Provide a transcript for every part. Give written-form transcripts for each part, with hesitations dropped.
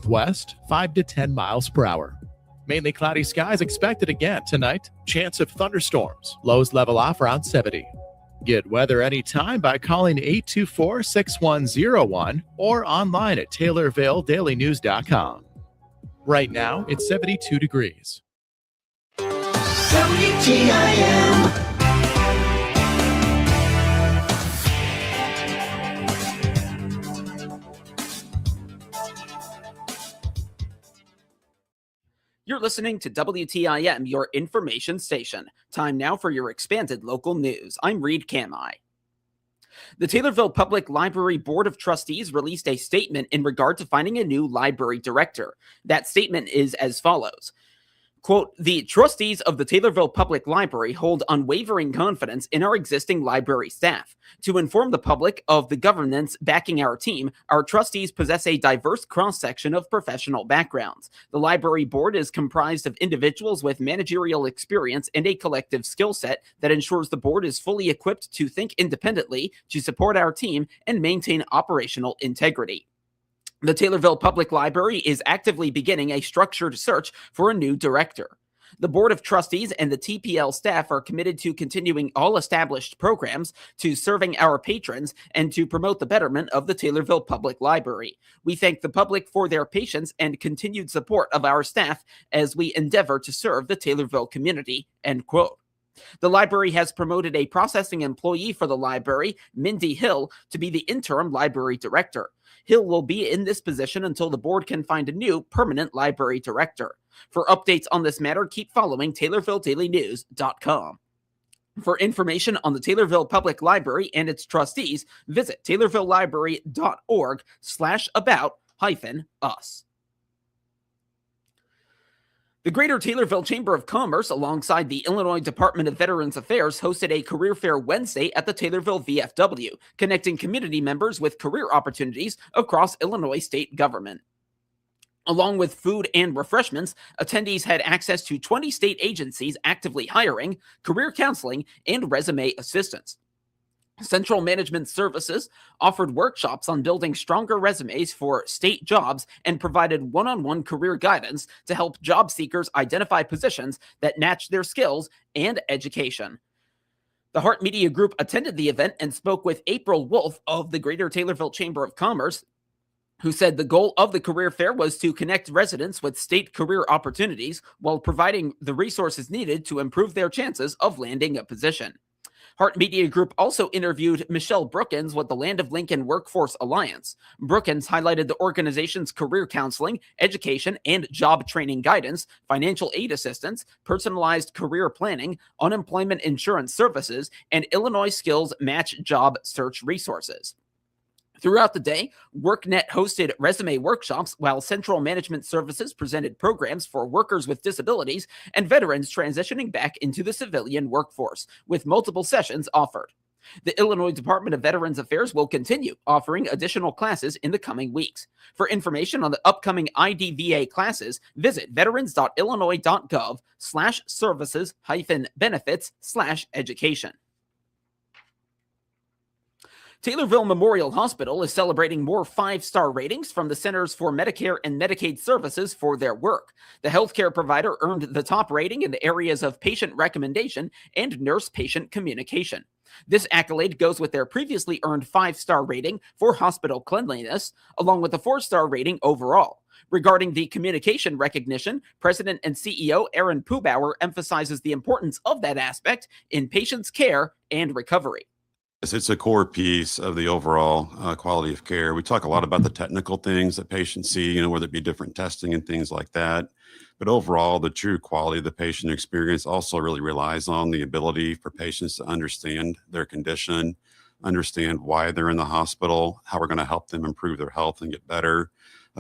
northwest, 5 to 10 miles per hour. Mainly cloudy skies expected again tonight. Chance of thunderstorms. Lows level off around 70. Get weather anytime by calling 824-6101 or online at TaylorvilleDailyNews.com. Right now, it's 72 degrees. WTIM. You're listening to WTIM, your information station. Time now for your expanded local news. I'm Reed Kamai. The Taylorville Public Library Board of Trustees released a statement in regard to finding a new library director. That statement is as follows. Quote, the trustees of the Taylorville Public Library hold unwavering confidence in our existing library staff. To inform the public of the governance backing our team, our trustees possess a diverse cross-section of professional backgrounds. The library board is comprised of individuals with managerial experience and a collective skill set that ensures the board is fully equipped to think independently, to support our team, and maintain operational integrity. The Taylorville Public Library is actively beginning a structured search for a new director. The Board of Trustees and the TPL staff are committed to continuing all established programs, to serving our patrons, and to promote the betterment of the Taylorville Public Library. We thank the public for their patience and continued support of our staff as we endeavor to serve the Taylorville community, end quote. The library has promoted a processing employee for the library, Mindy Hill, to be the interim library director. Hill will be in this position until the board can find a new permanent library director. For updates on this matter, keep following TaylorvilleDailyNews.com. For information on the Taylorville Public Library and its trustees, visit TaylorvilleLibrary.org/about-us. The Greater Taylorville Chamber of Commerce, alongside the Illinois Department of Veterans Affairs, hosted a career fair Wednesday at the Taylorville VFW, connecting community members with career opportunities across Illinois state government. Along with food and refreshments, attendees had access to 20 state agencies actively hiring, career counseling, and resume assistance. Central Management Services offered workshops on building stronger resumes for state jobs and provided one-on-one career guidance to help job seekers identify positions that match their skills and education. The Hart Media Group attended the event and spoke with April Wolf of the Greater Taylorville Chamber of Commerce, who said the goal of the career fair was to connect residents with state career opportunities while providing the resources needed to improve their chances of landing a position. Hart Media Group also interviewed Michelle Brookins with the Land of Lincoln Workforce Alliance. Brookins highlighted the organization's career counseling, education, and job training guidance, financial aid assistance, personalized career planning, unemployment insurance services, and Illinois Skills Match job search resources. Throughout the day, WorkNet hosted resume workshops, while Central Management Services presented programs for workers with disabilities and veterans transitioning back into the civilian workforce, with multiple sessions offered. The Illinois Department of Veterans Affairs will continue offering additional classes in the coming weeks. For information on the upcoming IDVA classes, visit veterans.illinois.gov/services-benefits/education. Taylorville Memorial Hospital is celebrating more 5-star ratings from the Centers for Medicare and Medicaid Services for their work. The healthcare provider earned the top rating in the areas of patient recommendation and nurse-patient communication. This accolade goes with their previously earned 5-star rating for hospital cleanliness, along with a 4-star rating overall. Regarding the communication recognition, President and CEO Aaron Pubauer emphasizes the importance of that aspect in patients' care and recovery. It's a core piece of the overall quality of care. We talk a lot about the technical things that patients see, whether it be different testing and things like that. But overall, the true quality of the patient experience also really relies on the ability for patients to understand their condition, understand why they're in the hospital, how we're going to help them improve their health and get better.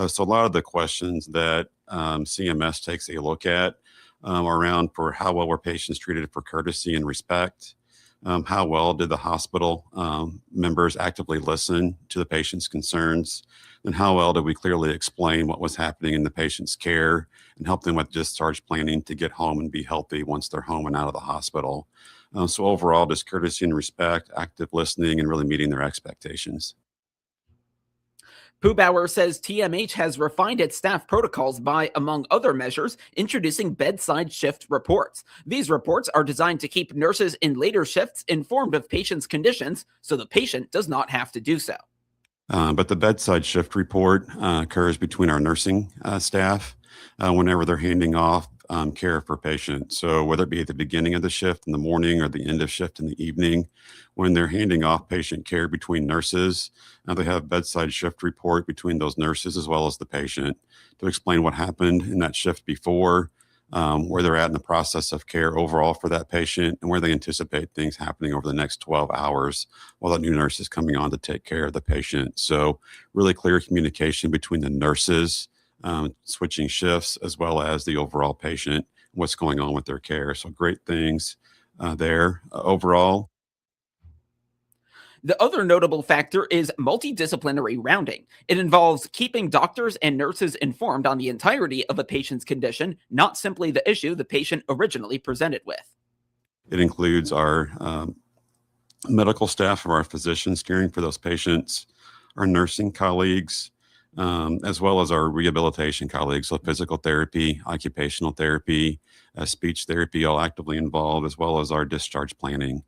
So a lot of the questions that CMS takes a look at around for how well were patients treated for courtesy and respect. How well did the hospital members actively listen to the patient's concerns? And how well did we clearly explain what was happening in the patient's care and help them with discharge planning to get home and be healthy once they're home and out of the hospital? So overall, just courtesy and respect, active listening, and really meeting their expectations. Pubauer says TMH has refined its staff protocols by, among other measures, introducing bedside shift reports. These reports are designed to keep nurses in later shifts informed of patients' conditions so the patient does not have to do so. But the bedside shift report occurs between our nursing staff whenever they're handing off care for patients. So whether it be at the beginning of the shift in the morning or the end of shift in the evening, when they're handing off patient care between nurses, they have bedside shift report between those nurses as well as the patient to explain what happened in that shift before, where they're at in the process of care overall for that patient, and where they anticipate things happening over the next 12 hours while the new nurse is coming on to take care of the patient. So really clear communication between the nurses switching shifts as well as the overall patient, what's going on with their care. So great things there overall. The other notable factor is multidisciplinary rounding. It involves keeping doctors and nurses informed on the entirety of a patient's condition, not simply the issue the patient originally presented with. It includes our medical staff, or our physicians caring for those patients, our nursing colleagues, as well as our rehabilitation colleagues. So physical therapy, occupational therapy, speech therapy, all actively involved, as well as our discharge planning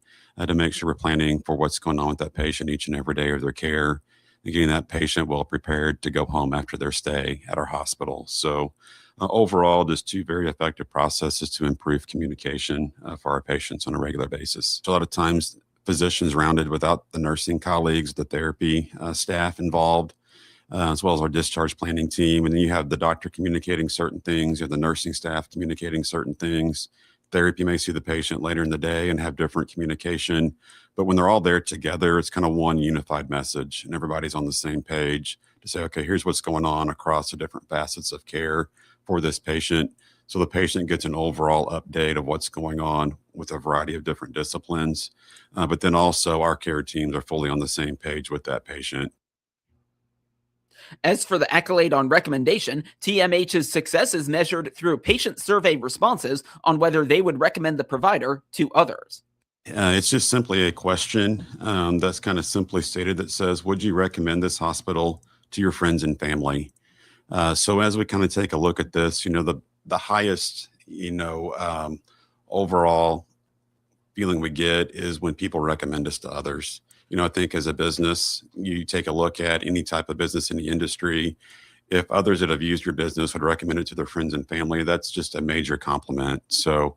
to make sure we're planning for what's going on with that patient each and every day of their care, and getting that patient well prepared to go home after their stay at our hospital. So overall, just two very effective processes to improve communication for our patients on a regular basis. So a lot of times physicians rounded without the nursing colleagues, the therapy staff involved, as well as our discharge planning team. And then you have the doctor communicating certain things, you have the nursing staff communicating certain things. Therapy may see the patient later in the day and have different communication. But when they're all there together, it's kind of one unified message, and everybody's on the same page to say, okay, here's what's going on across the different facets of care for this patient. So the patient gets an overall update of what's going on with a variety of different disciplines. But then also our care teams are fully on the same page with that patient. As for the accolade on recommendation, TMH's success is measured through patient survey responses on whether they would recommend the provider to others. It's just simply a question that's kind of simply stated that says, would you recommend this hospital to your friends and family? So as we kind of take a look at this, the highest, overall feeling we get is when people recommend us to others. I think as a business, you take a look at any type of business in the industry. If others that have used your business would recommend it to their friends and family, that's just a major compliment. So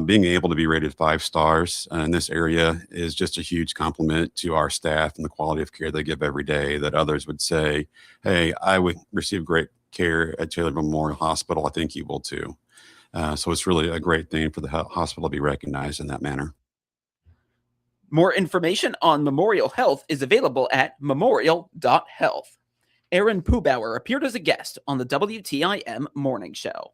being able to be rated 5 stars in this area is just a huge compliment to our staff and the quality of care they give every day, that others would say, hey, I would receive great care at Taylorville Memorial Hospital. I think you will too. So it's really a great thing for the hospital to be recognized in that manner. More information on Memorial Health is available at memorial.health. Aaron Pubauer appeared as a guest on the WTIM Morning Show.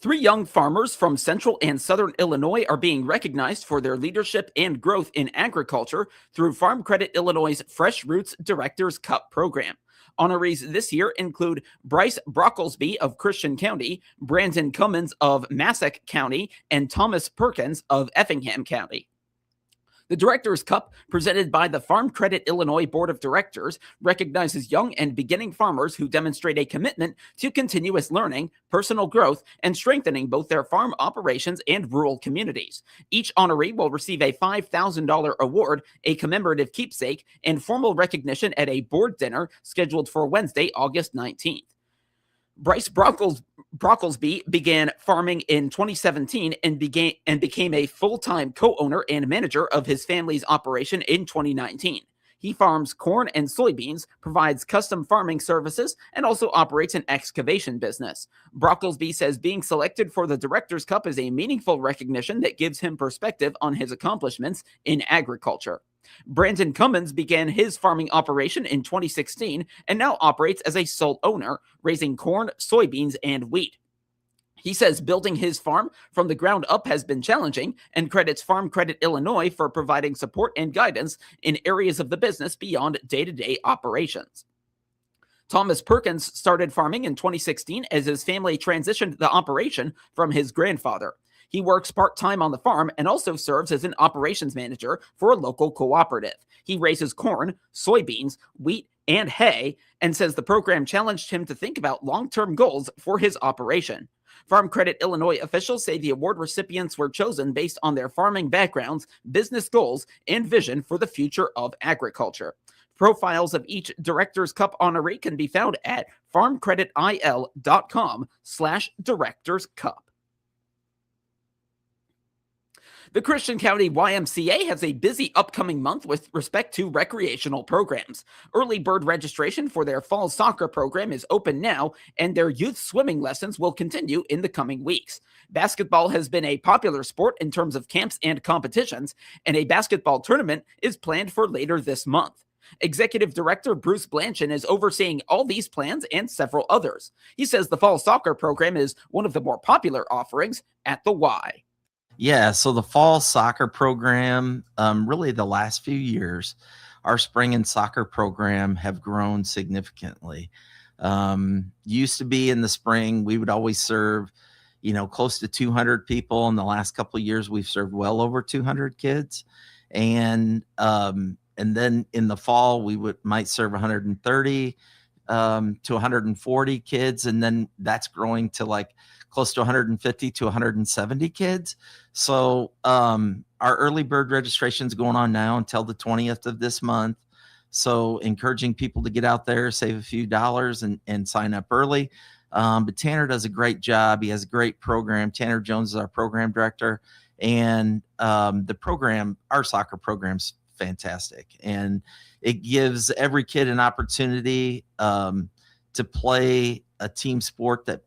3 young farmers from central and southern Illinois are being recognized for their leadership and growth in agriculture through Farm Credit Illinois' Fresh Roots Directors Cup program. Honorees this year include Bryce Brocklesby of Christian County, Brandon Cummins of Massac County, and Thomas Perkins of Effingham County. The Directors Cup, presented by the Farm Credit Illinois Board of Directors, recognizes young and beginning farmers who demonstrate a commitment to continuous learning, personal growth, and strengthening both their farm operations and rural communities. Each honoree will receive a $5,000 award, a commemorative keepsake, and formal recognition at a board dinner scheduled for Wednesday, August 19th. Bryce Brocklesby began farming in 2017 and became a full-time co-owner and manager of his family's operation in 2019. He farms corn and soybeans, provides custom farming services, and also operates an excavation business. Brocklesby says being selected for the Directors Cup is a meaningful recognition that gives him perspective on his accomplishments in agriculture. Brandon Cummins began his farming operation in 2016 and now operates as a sole owner, raising corn, soybeans, and wheat. He says building his farm from the ground up has been challenging and credits Farm Credit Illinois for providing support and guidance in areas of the business beyond day-to-day operations. Thomas Perkins started farming in 2016 as his family transitioned the operation from his grandfather. He works part-time on the farm and also serves as an operations manager for a local cooperative. He raises corn, soybeans, wheat, and hay, and says the program challenged him to think about long-term goals for his operation. Farm Credit Illinois officials say the award recipients were chosen based on their farming backgrounds, business goals, and vision for the future of agriculture. Profiles of each Director's Cup honoree can be found at farmcreditil.com/Director's Cup. The Christian County YMCA has a busy upcoming month with respect to recreational programs. Early bird registration for their fall soccer program is open now, and their youth swimming lessons will continue in the coming weeks. Basketball has been a popular sport in terms of camps and competitions, and a basketball tournament is planned for later this month. Executive Director Bruce Blanchard is overseeing all these plans and several others. He says the fall soccer program is one of the more popular offerings at the Y. Yeah, so the fall soccer program, really the last few years, our spring and soccer program have grown significantly. Used to be in the spring, we would always serve, close to 200 people. In the last couple of years, we've served well over 200 kids. And then in the fall, we might serve 130 to 140 kids. And then that's growing to like close to 150 to 170 kids. So our early bird registration is going on now until the 20th of this month. So encouraging people to get out there, save a few dollars and sign up early. But Tanner does a great job. He has a great program. Tanner Jones is our program director. And the program, our soccer program's fantastic. And it gives every kid an opportunity to play a team sport that,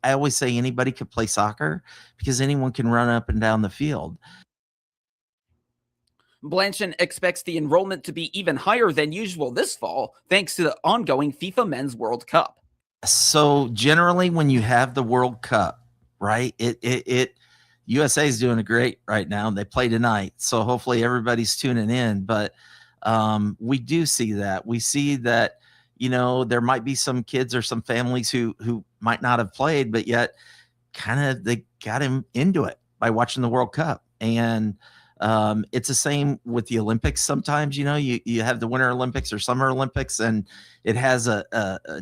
I always say anybody could play soccer because anyone can run up and down the field. Blanchard expects the enrollment to be even higher than usual this fall, thanks to the ongoing FIFA Men's World Cup. So generally when you have the World Cup, right, USA is doing great right now. They play tonight. So hopefully everybody's tuning in, but we do see that. We see that, there might be some kids or some families who might not have played, but yet kind of they got him into it by watching the World Cup. And it's the same with the Olympics. Sometimes, you have the Winter Olympics or Summer Olympics, and it has a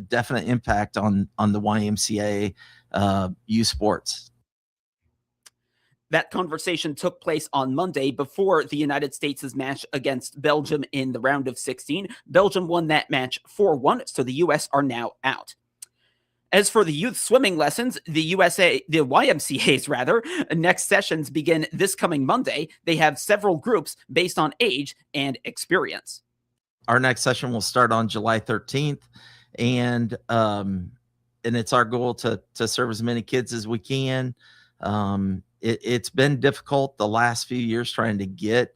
definite impact on the YMCA youth sports. That conversation took place on Monday before the United States' match against Belgium in the round of 16. Belgium won that match 4-1, so the U.S. are now out. As for the youth swimming lessons, the YMCA's next sessions begin this coming Monday. They have several groups based on age and experience. Our next session will start on July 13th, and it's our goal to serve as many kids as we can. It's been difficult the last few years trying to get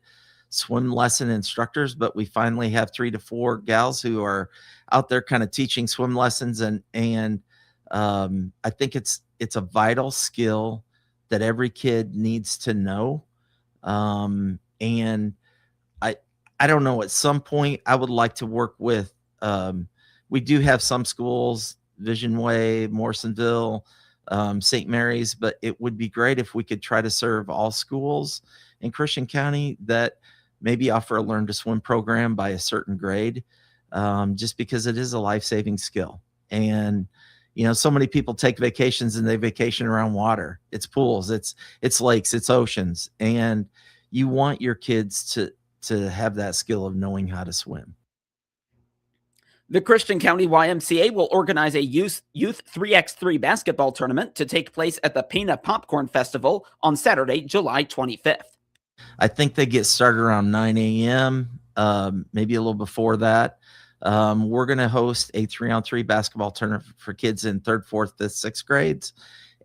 swim lesson instructors, but we finally have 3 to 4 gals who are out there kind of teaching swim lessons. And I think it's a vital skill that every kid needs to know. And I don't know, at some point I would like to work with, we do have some schools, Vision Way, Morrisonville, St. Mary's, but it would be great if we could try to serve all schools in Christian County that maybe offer a learn to swim program by a certain grade, just because it is a life-saving skill. And, so many people take vacations and they vacation around water. It's pools, it's lakes, it's oceans. And you want your kids to have that skill of knowing how to swim. The Christian County YMCA will organize a youth 3x3 basketball tournament to take place at the Pena Popcorn Festival on Saturday, July 25th. I think they get started around 9 a.m., maybe a little before that. We're going to host a 3-on-3 basketball tournament for kids in 3rd, 4th, 5th, 6th grades.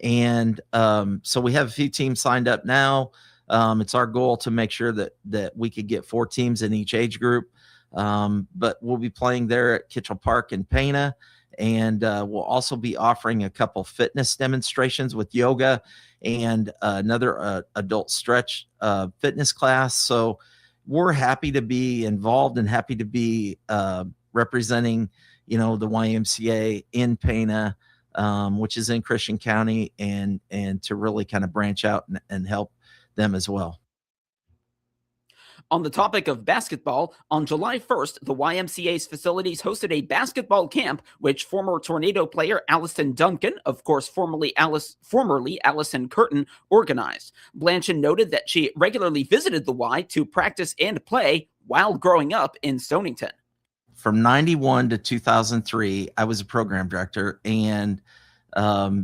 And so we have a few teams signed up now. It's our goal to make sure that we could get 4 teams in each age group. But we'll be playing there at Kitchell Park in Pena, and we'll also be offering a couple fitness demonstrations with yoga and another adult stretch fitness class. So we're happy to be involved and happy to be representing, the YMCA in Pena which is in Christian County, and to really kind of branch out and help them as well. On the topic of basketball, on July 1st, the YMCA's facilities hosted a basketball camp, which former Tornado player Allison Duncan, of course formerly Allison Curtin, organized. Blanchard noted that she regularly visited the Y to practice and play while growing up in Stonington. From 91 to 2003, I was a program director, and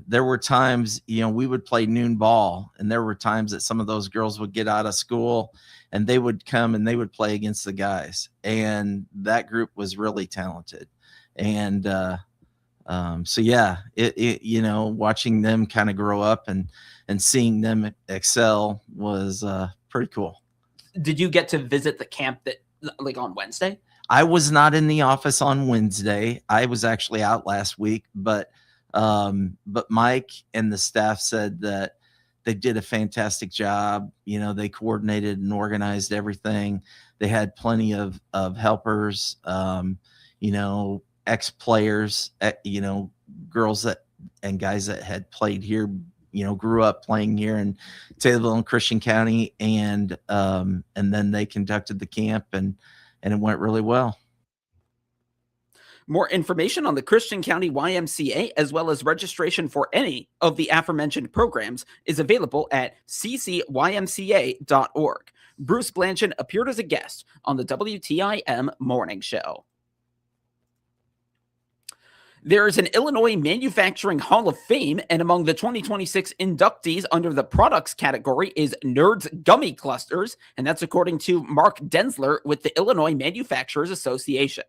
there were times, we would play noon ball, and there were times that some of those girls would get out of school and they would come and they would play against the guys. And that group was really talented. And so, yeah, watching them kind of grow up and seeing them excel was pretty cool. Did you get to visit the camp on Wednesday? I was not in the office on Wednesday. I was actually out last week, but Mike and the staff said that they did a fantastic job. They coordinated and organized everything. They had plenty of helpers, ex-players, girls and guys that had played here, grew up playing here in Taylorville and Christian County. And then they conducted the camp, and it went really well. More information on the Christian County YMCA, as well as registration for any of the aforementioned programs, is available at ccymca.org. Bruce Blanchard appeared as a guest on the WTIM Morning Show. There is an Illinois Manufacturing Hall of Fame, and among the 2026 inductees under the products category is Nerds Gummy Clusters, and that's according to Mark Densler with the Illinois Manufacturers Association.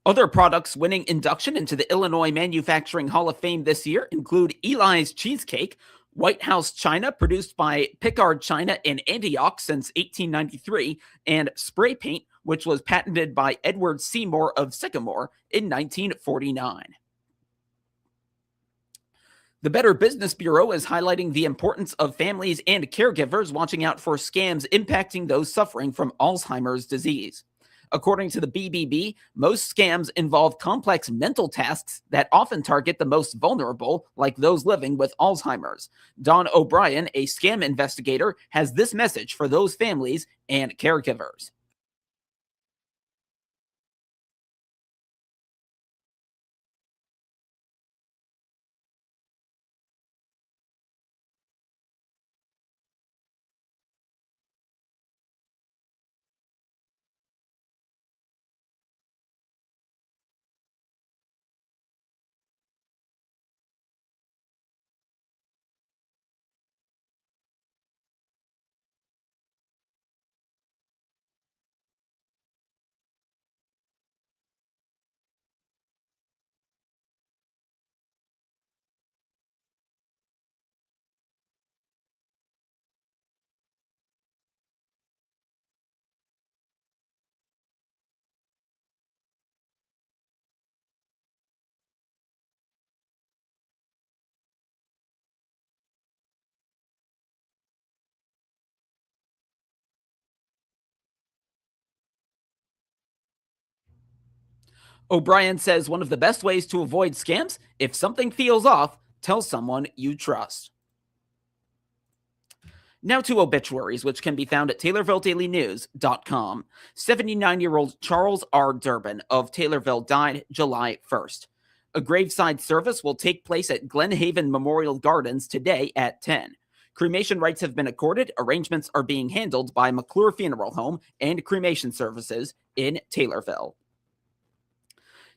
Other products winning induction into the Illinois Manufacturing Hall of Fame this year include Eli's Cheesecake, White House China, produced by Picard China in Antioch since 1893, and Spray Paint, which was patented by Edward Seymour of Sycamore in 1949. The Better Business Bureau is highlighting the importance of families and caregivers watching out for scams impacting those suffering from Alzheimer's disease. According to the BBB, most scams involve complex mental tasks that often target the most vulnerable, like those living with Alzheimer's. Don O'Brien, a scam investigator, has this message for those families and caregivers. O'Brien says one of the best ways to avoid scams, if something feels off, tell someone you trust. Now to obituaries, which can be found at TaylorvilleDailyNews.com. 79-year-old Charles R. Durbin of Taylorville died July 1st. A graveside service will take place at Glen Haven Memorial Gardens today at 10. Cremation rights have been accorded. Arrangements are being handled by McClure Funeral Home and Cremation Services in Taylorville.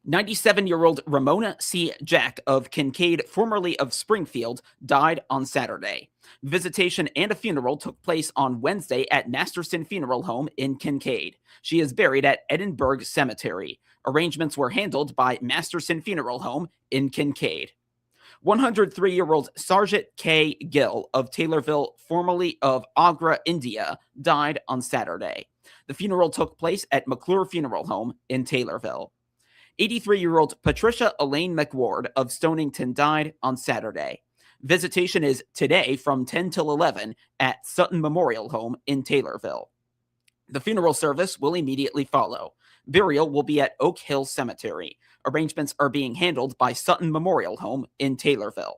97-year-old Ramona C. Jack of Kincaid, formerly of Springfield, died on Saturday. Visitation and a funeral took place on Wednesday at Masterson Funeral Home in Kincaid. She is buried at Edinburgh Cemetery. Arrangements were handled by Masterson Funeral Home in Kincaid. 103-year-old Sarjit K. Gill of Taylorville, formerly of Agra, India, died on Saturday. The funeral took place at McClure Funeral Home in Taylorville. 83-year-old Patricia Elaine McWard of Stonington died on Saturday. Visitation is today from 10 till 11 at Sutton Memorial Home in Taylorville. The funeral service will immediately follow. Burial will be at Oak Hill Cemetery. Arrangements are being handled by Sutton Memorial Home in Taylorville.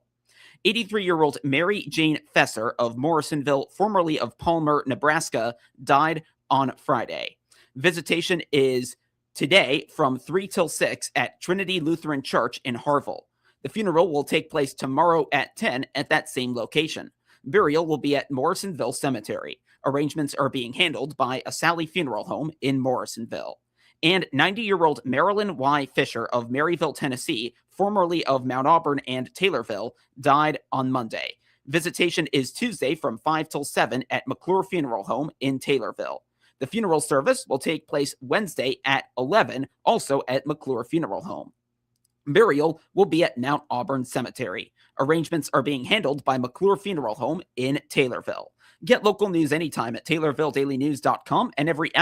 83-year-old Mary Jane Fesser of Morrisonville, formerly of Palmer, Nebraska, died on Friday. Visitation is today from 3 till 6 at Trinity Lutheran Church in Harville. The funeral will take place tomorrow at 10 at that same location. Burial will be at Morrisonville Cemetery. Arrangements are being handled by a Sally Funeral Home in Morrisonville. And 90-year-old Marilyn Y. Fisher of Maryville, Tennessee, formerly of Mount Auburn and Taylorville, died on Monday. Visitation is Tuesday from 5 till 7 at McClure Funeral Home in Taylorville. The funeral service will take place Wednesday at 11, also at McClure Funeral Home. Burial will be at Mount Auburn Cemetery. Arrangements are being handled by McClure Funeral Home in Taylorville. Get local news anytime at TaylorvilleDailyNews.com and every hour